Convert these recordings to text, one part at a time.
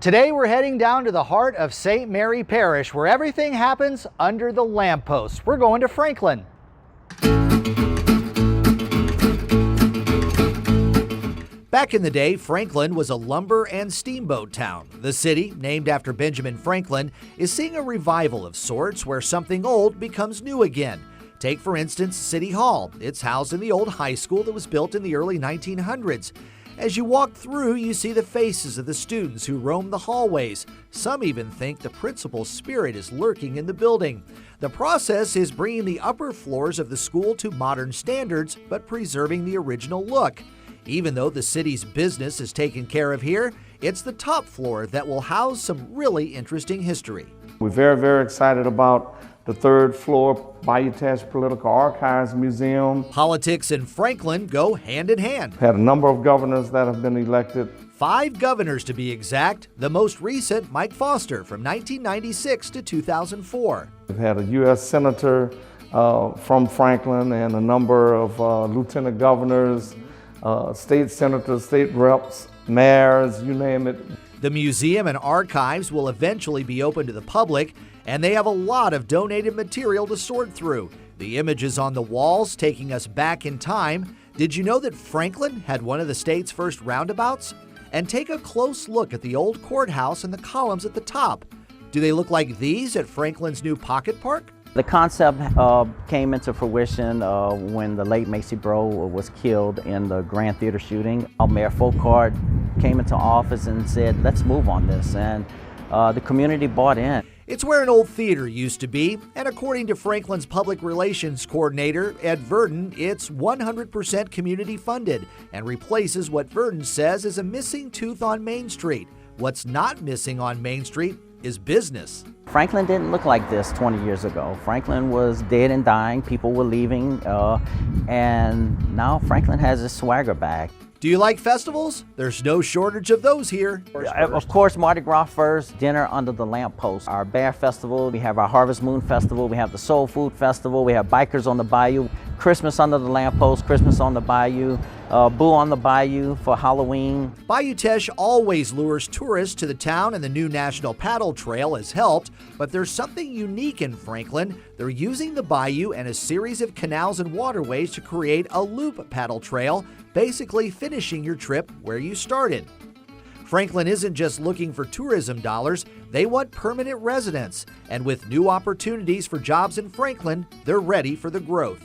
Today we're heading down to the heart of St. Mary Parish, where everything happens under the lampposts. We're going to Franklin. Back in the day, Franklin was a lumber and steamboat town. The city, named after Benjamin Franklin, is seeing a revival of sorts where something old becomes new again. Take, for instance, City Hall. It's housed in the old high school that was built in the early 1900s. As you walk through, you see the faces of the students who roam the hallways. Some even think the principal's spirit is lurking in the building. The process is bringing the upper floors of the school to modern standards, but preserving the original look. Even though the city's business is taken care of here, it's the top floor that will house some really interesting history. We're very excited about the third floor Bayou Teche Political Archives Museum. Politics and Franklin go hand in hand. Had a number of governors that have been elected. 5 governors to be exact, the most recent Mike Foster from 1996 to 2004. We've had a U.S. Senator from Franklin and a number of lieutenant governors, state senators, state reps, mayors, you name it. The museum and archives will eventually be open to the public, and they have a lot of donated material to sort through. The images on the walls taking us back in time. Did you know that Franklin had one of the state's first roundabouts? And take a close look at the old courthouse and the columns at the top. Do they look like these at Franklin's new pocket park? The concept came into fruition when the late Macy Bro was killed in the Grand Theater shooting. Mayor Folkart came into office and said, let's move on this, and the community bought in. It's where an old theater used to be, and according to Franklin's public relations coordinator, Ed Verdon, it's 100% community funded and replaces what Verdon says is a missing tooth on Main Street. What's not missing on Main Street is business. Franklin didn't look like this 20 years ago. Franklin was dead and dying, people were leaving, and now Franklin has his swagger back. Do you like festivals? There's no shortage of those here. Of course, Mardi Gras first, dinner under the lamppost. Our Bear Festival, we have our Harvest Moon Festival, we have the Soul Food Festival, we have Bikers on the Bayou, Christmas under the lamppost, Christmas on the Bayou, Boo on the Bayou for Halloween. Bayou Teche always lures tourists to the town, and the new National Paddle Trail has helped, but there's something unique in Franklin. They're using the bayou and a series of canals and waterways to create a loop paddle trail, basically finishing your trip where you started. Franklin isn't just looking for tourism dollars, they want permanent residents. And with new opportunities for jobs in Franklin, they're ready for the growth.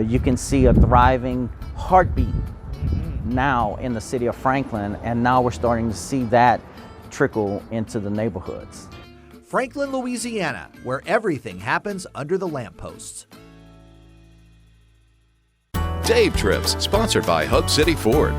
You can see a thriving heartbeat now in the city of Franklin, and now we're starting to see that trickle into the neighborhoods. Franklin, Louisiana, where everything happens under the lampposts. Dave Trips, sponsored by Hub City Ford.